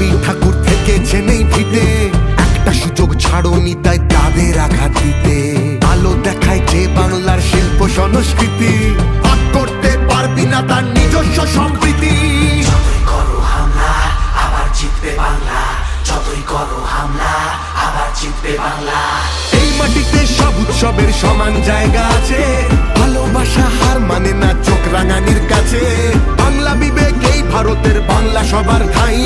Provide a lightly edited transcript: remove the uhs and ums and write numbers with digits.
রবি ঠাকুর থেকেছে নেই ভিটে, একটা সুযোগ ছাড়নি তাই তাদের আঘাত দিতে। আলো দেখায় যে বাংলার শিল্প সংস্কৃতি, ভাগ করতে পারবি না তার নিজস্ব সম্প্রীতি। যতই করো হামলা আবার জিতবে বাংলা, যতই করো হামলা আবার জিতবে বাংলা। এই মাটিতে সব উৎসবের সমান জায়গা আছে, ভালোবাসা হার মানে না চোখ রাঙানির কাছে। বাংলা বিবেক এই ভারতের, বাংলা সবার ঠাঁই।